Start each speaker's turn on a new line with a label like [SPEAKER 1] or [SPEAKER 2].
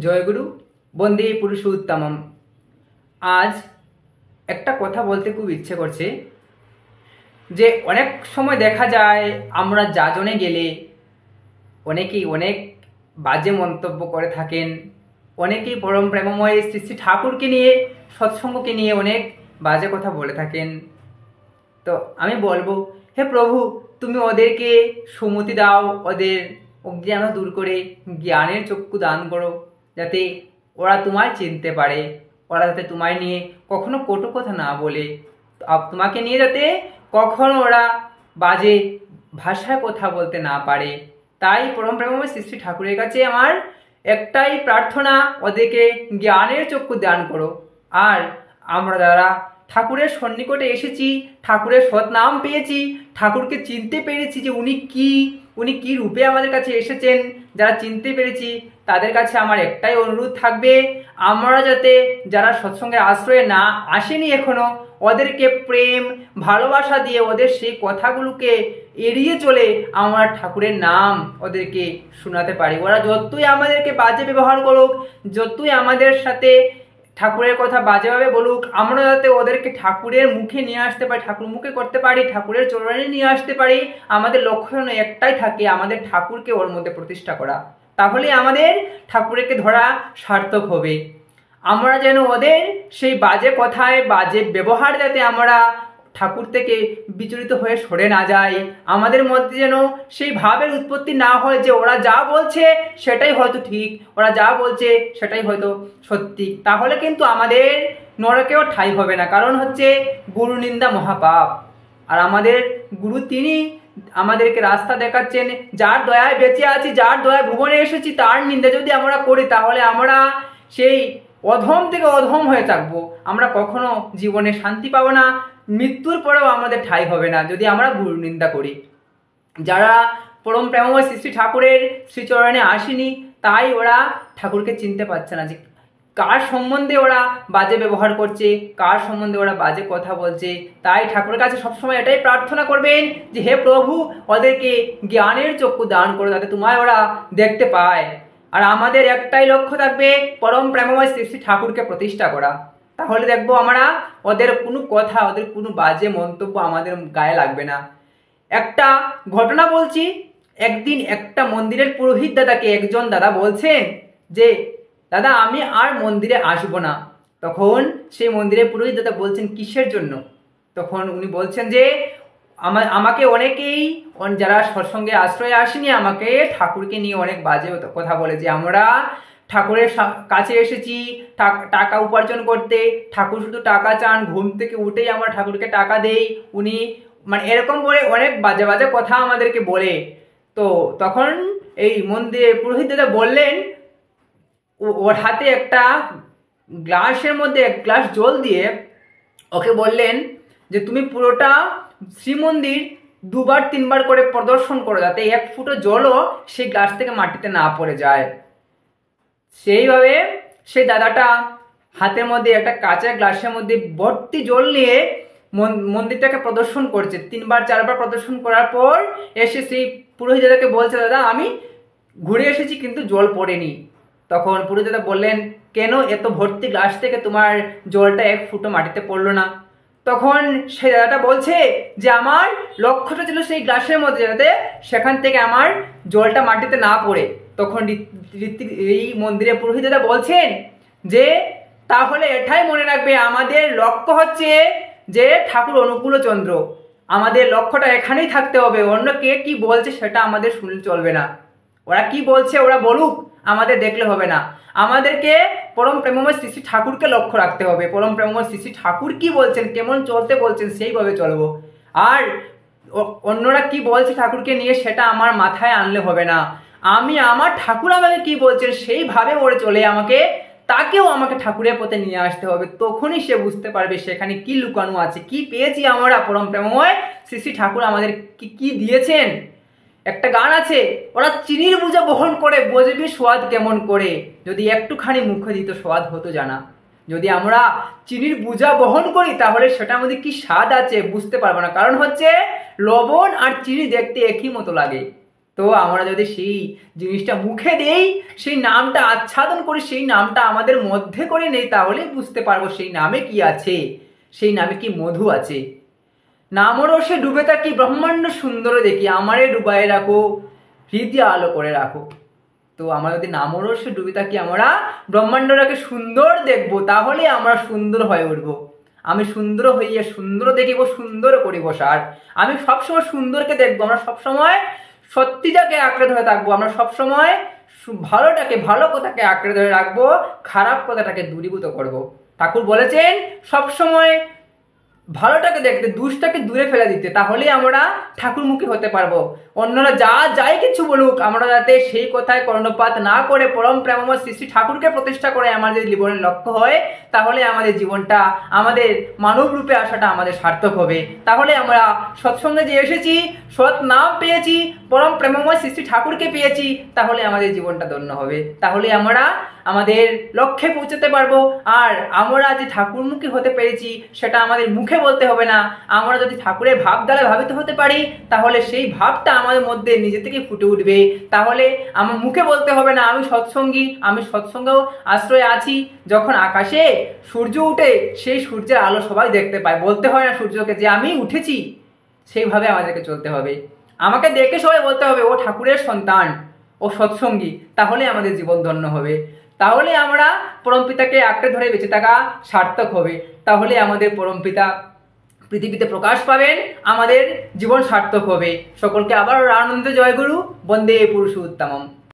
[SPEAKER 1] জয়গুরু বন্দে পুরুষোত্তমম। আজ একটা কথা বলতে খুব ইচ্ছে করছে যে অনেক সময় দেখা যায় আমরা যাজনে গেলে অনেকেই অনেক বাজে মন্তব্য করে থাকেন। অনেকেই পরম প্রেমময় শ্রী শ্রী ঠাকুরকে নিয়ে, সৎসঙ্গকে নিয়ে অনেক বাজে কথা বলে থাকেন। তো আমি বলবো, হে প্রভু, তুমি ওদেরকে সুমতি দাও, ওদের অজ্ঞান দূর করে জ্ঞানের চক্ষু দান করো, যাতে ওরা তোমায় চিনতে পারে, ওরা যাতে তোমায় নিয়ে কখনো কটু কথা না বলে, তোমাকে নিয়ে যাতে কখনো ওরা বাজে ভাষায় কথা বলতে না পারে। তাই পরম প্রেমময় শ্রী শ্রী ঠাকুরের কাছে আমার একটাই প্রার্থনা, ওদেরকে জ্ঞানের চক্ষু দান করো। আর আমরা যারা ঠাকুরের সন্নিকটে এসেছি, ঠাকুরের সৎ নাম পেয়েছি, ঠাকুরকে চিনতে পেরেছি যে উনি কি রূপে আমাদের কাছে এসেছেন, যারা চিনতে পেরেছি তাদের কাছে আমার একটাই অনুরোধ থাকবে, আমরা যাতে যারা সৎসঙ্গের আশ্রয়ে না আসেনি এখনো, ওদেরকে প্রেম ভালোবাসা দিয়ে ওদের সেই কথাগুলোকে এড়িয়ে চলে আমরা ঠাকুরের নাম ওদেরকে শোনাতে পারি। ওরা যতই আমাদেরকে বাজে ব্যবহার করুক, যতই আমাদের সাথে ঠাকুরের কথা বাজেভাবে বলুক, আমরা যাতে ওদেরকে ঠাকুরের মুখে নিয়ে আসতে পারি, ঠাকুর মুখে করতে পারি, ঠাকুরের চরণে নিয়ে আসতে পারি। আমাদের লক্ষ্য যেন একটাই থাকে, আমাদের ঠাকুরকে ওর মধ্যে প্রতিষ্ঠা করা। তাহলে আমাদের ঠাকুরকে ধরা সার্থক হবে। আমরা যেন ওদের সেই বাজে কথায় বাজে ব্যবহার যাতে আমরা ঠাকুর থেকে বিচলিত হয়ে সরে না যাই, আমাদের মধ্যে যেন সেই ভাবের উৎপত্তি না হয় যে ওরা যা বলছে সেটাই হয়তো ঠিক, ওরা যা বলছে সেটাই হয়তো সত্যি। তাহলে কিন্তু আমাদের নরকেও ঠাঁই হবে না, কারণ হচ্ছে গুরু নিন্দা মহাপাপ। আর আমাদের গুরু তিনি আমাদেরকে রাস্তা দেখাচ্ছেন, যার দয়ায় বেঁচে আছি, যার দয়ায় ভুবনে এসেছি, তার নিন্দা যদি আমরা করি তাহলে আমরা সেই অধম থেকে অধম হয়ে থাকবো। আমরা কখনো জীবনে শান্তি পাবো না, মৃত্যুর পরেও আমাদের ঠাঁই হবে না যদি আমরা গুরু নিন্দা করি। যারা পরম প্রেমময় শ্রী শ্রী ঠাকুরের শ্রীচরণে আসেনি, তাই ওরা ঠাকুরকে চিনতে পারছে না যে কার সম্বন্ধে ওরা বাজে ব্যবহার করছে, কার সম্বন্ধে ওরা বাজে কথা বলছে। তাই ঠাকুরের কাছে সবসময় এটাই প্রার্থনা করবেন যে হে প্রভু, ওদেরকে জ্ঞানের চক্ষু দান করো, যাতে তোমায় ওরা দেখতে পায়। আর আমাদের একটাই লক্ষ্য থাকবে, পরম প্রেমময় শ্রী শ্রী ঠাকুরকে প্রতিষ্ঠা করা। তাহলে দেখবো আমরা ওদের কোনো কথা, ওদের কোনো বাজে মন্তব্য আমাদের গায়ে লাগবে না। একটা ঘটনা বলছি, একদিন একটা মন্দিরের পুরোহিত দাদাকে একজন দাদা বলছেন যে দাদা, আমি আর মন্দিরে আসবো না। তখন সেই মন্দিরের পুরোহিত দাদা বলছেন কিসের জন্য? তখন উনি বলছেন যে আমাকে অনেকেই, যারা সৎসঙ্গে আশ্রয়ে আসেনি, আমাকে ঠাকুরকে নিয়ে অনেক বাজে কথা বলে, যে আমরা ঠাকুরের কাছে এসেছি টাকা উপার্জন করতে, ঠাকুর শুধু টাকা চান, ঘুম থেকে উঠেই আমরা ঠাকুরকে টাকা দেই, উনি মানে এরকম করে অনেক বাজে বাজে কথা আমাদেরকে বলে। তো তখন এই মন্দিরের পুরোহিত দাদা বললেন, ওর হাতে একটা গ্লাসের মধ্যে এক গ্লাস জল দিয়ে ওকে বললেন যে তুমি পুরোটা শ্রীমন্দির দুবার তিনবার করে প্রদর্শন করো, যাতে এক ফুটো জলও সেই গ্লাস থেকে মাটিতে না পড়ে যায়। সেইভাবে সেই দাদাটা হাতের মধ্যে একটা কাঁচা গ্লাসের মধ্যে ভর্তি জল নিয়ে মন্দিরটাকে প্রদর্শন করছে। তিনবার চারবার প্রদর্শন করার পর এসে সেই পুরোহিত দাদাকে বলছে, দাদা আমি ঘুরে এসেছি কিন্তু জল পড়েনি। তখন পুরোহিত দাদা বললেন, কেন এত ভর্তি গ্লাস থেকে তোমার জলটা এক ফুটো মাটিতে পড়লো না? তখন সেই দাদাটা বলছে যে আমার লক্ষ্যটা ছিল সেই গ্লাসের মধ্যে, যাতে সেখান থেকে আমার জলটা মাটিতে না পড়ে। তখন এই মন্দিরে পুরোহিত দাদা বলছেন যে তাহলে এটাই মনে রাখবে, আমাদের লক্ষ্য হচ্ছে যে ঠাকুর অনুকূল চন্দ্র, আমাদের লক্ষ্যটা এখানেই থাকতে হবে। অন্য কে কি বলছে সেটা আমাদের শুনলে চলবে না, ওরা কি বলছে ওরা বলুক, আমাদের দেখলে হবে না। আমাদেরকে পরম প্রেমময় শ্রী শ্রী ঠাকুরকে লক্ষ্য রাখতে হবে, পরম প্রেমময় শ্রী শ্রী ঠাকুর কি বলছেন, কেমন চলতে বলছেন সেইভাবে চলবো। আর অন্যরা কি বলছে ঠাকুরকে নিয়ে সেটা আমার মাথায় আনলে হবে না। আমি আমার ঠাকুর আমাকে কি বলছেন সেইভাবে ওরে চলে তাকেও আমাকে ঠাকুরের পথে নিয়ে আসতে হবে। তখনই সে বুঝতে পারবে সেখানে কি লুকানো আছে, কি পেয়েছি আমরা। পরম প্রেমময় শ্রী শ্রী ঠাকুর আমাদের কি দিয়েছেন। একটা গান আছে, ওরা চিনির বোঝা বহন করে, বুঝবি স্বাদ কেমন করে, যদি একটুখানি মুখে দিত স্বাদ হতো জানা। যদি আমরা চিনির বোঝা বহন করি তাহলে সেটার মধ্যে কি স্বাদ আছে বুঝতে পারবো না, কারণ হচ্ছে লবণ আর চিনি দেখতে একই মতো লাগে। তো আমরা যদি সেই জিনিসটা মুখে দেই, সেই নামটা আচ্ছাদন করি, সেই নামটা আমাদের মধ্যে করে নেই, তাহলেই বুঝতে পারবো সেই নামে কি আছে, সেই নামে কি মধু আছে। নামরসে ডুবে থাকি ব্রহ্মাণ্ড সুন্দর দেখি, আমারে ডুবাই রাখো, হৃদয় আলো করে রাখো। তো আমরা যদি নামরসে ডুবে থাকি, আমরা ব্রহ্মাণ্ডটাকে সুন্দর দেখবো, তাহলে আমরা সুন্দর হয়ে উঠবো। আমি সুন্দর হইয়া সুন্দর দেখিব, সুন্দর করিব সার। আমি সবসময় সুন্দরকে দেখবো, আমরা সবসময় সত্যিটাকে আঁকড়ে ধরে থাকবো, আমরা সবসময় ভালোটাকে, ভালো কথাকে আঁকড়ে ধরে রাখবো, খারাপ কথাটাকে দূরীভূত করব। ঠাকুর বলেছেন সবসময় ভালোটাকে দেখতে, দুষ্টাকে দূরে ফেলে দিতে, তাহলে আমরা ঠাকুরমুখী হতে পারবো। অন্যরা যাই কিছু বলুক, আমরা যাতে সেই কথায় কর্ণপাত না করে পরম প্রেমময় শ্রী শ্রী ঠাকুরকে প্রতিষ্ঠা করে আমাদের জীবনের লক্ষ্য হয়, তাহলে আমাদের জীবনটা, আমাদের মানব রূপে আসাটা আমাদের সার্থক হবে। তাহলে আমরা সৎসঙ্গে যে এসেছি, সৎ নাম পেয়েছি, পরম প্রেমময় শ্রী শ্রী ঠাকুরকে পেয়েছি, তাহলে আমাদের জীবনটা ধন্য হবে। তাহলে আমরা আমাদের লক্ষ্যে পৌঁছতে পারবো। আর আমরা যে ঠাকুরমুখী হতে পেরেছি সেটা আমাদের মুখে বলতে হবে না। আমরা যদি ঠাকুরের ভাব দ্বারা ভাবিত হতে পারি, তাহলে সেই ভাবটা আমাদের মধ্যে নিজে থেকে ফুটে উঠবে। তাহলে আমার মুখে বলতে হবে না আমি সৎসঙ্গী, আমি সৎসঙ্গেও আশ্রয়ে আছি। যখন আকাশে সূর্য উঠে, সেই সূর্যের আলো সবাই দেখতে পায়, বলতে হয় না সূর্যকে যে আমি উঠেছি। সেইভাবে আমাদেরকে চলতে হবে। আমাকে দেখে সবাই বলতে হবে ও ঠাকুরের সন্তান, ও সৎসঙ্গী, তাহলে আমাদের জীবন ধন্য হবে। তাহলে আমরা পরমপিতাকে আঁকড়ে ধরে বেঁচে থাকা সার্থক হবে। তাহলে আমাদের পরমপিতা পৃথিবীতে প্রকাশ পাবেন, আমাদের জীবন সার্থক হবে। সকলকে আবার আনন্দে জয়গুরু, বন্দে পুরুষোত্তমম।